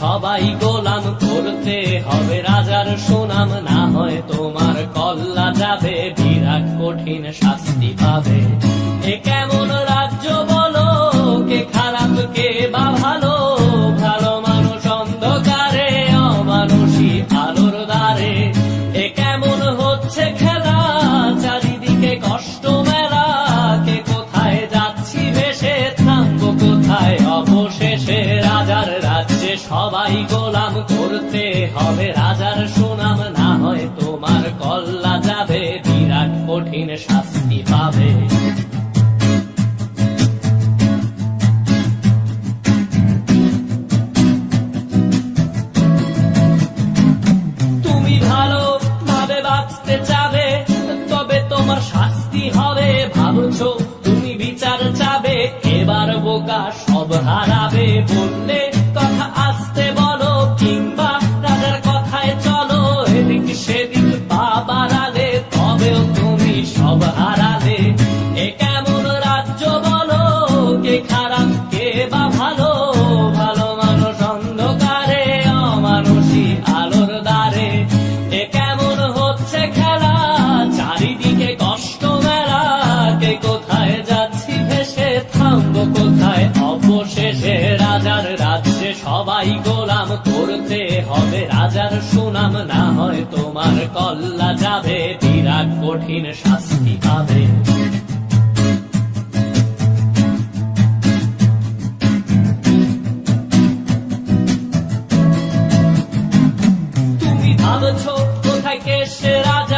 সবাই গোলাম, করতে হবে রাজার সুনাম, না হয় তোমার কল্লা যাবে, বিরাট কঠিন শাস্তি পাবে। এ কেমন রাজ্য বলো, কে খারাপ কে বা ভালো, ভালো মানুষ অন্ধকারে, অমানুষী আলোর দ্বারে। এ কেমন হচ্ছে খেলা, চারিদিকে কষ্ট মেলা, কে কোথায় যাচ্ছি ভেসে, থামবো কোথায় অবশেষে। রাজার রাজ্যে সবাই গোলাম, করতে হবে রাজার সুনাম, না হয় তোমার কল্লা যাবে, বিরাট কঠিন শাস্তি পাবে। তুমি ভালো ভাবে বাঁচতে চাবে, তবে তোমার শাস্তি হবে। ভাবছো তুমি বিচার চাবে, এবার বোকা সব হারাবে। বললে কথা আসতে বলো, কিংবা রাজার কথায় চলো, এদিক সেদিক পা বাড়ালে, তবেও তুমি সব হারালে। এ কেমন রাজ্য বলো, কে খারাপ কে বা ভালো, ভালো মানুষ অন্ধকারে, অমানুষী আলোর দ্বারে। এ কেমন হচ্ছে খেলা, চারিদিকে কষ্ট মেলা, কে কোথায় যাচ্ছি ভেসে, থামবো কোথায় অবশেষে। রাজার রাজ্যে সবাই গোলাম, করতে হবে রাজার সুনাম, না হয় তোমার কল্লা যাবে, বিরাট কঠিন শাস্তি পাবে। তুমি ভাবছো কোথায় কে সে রাজা,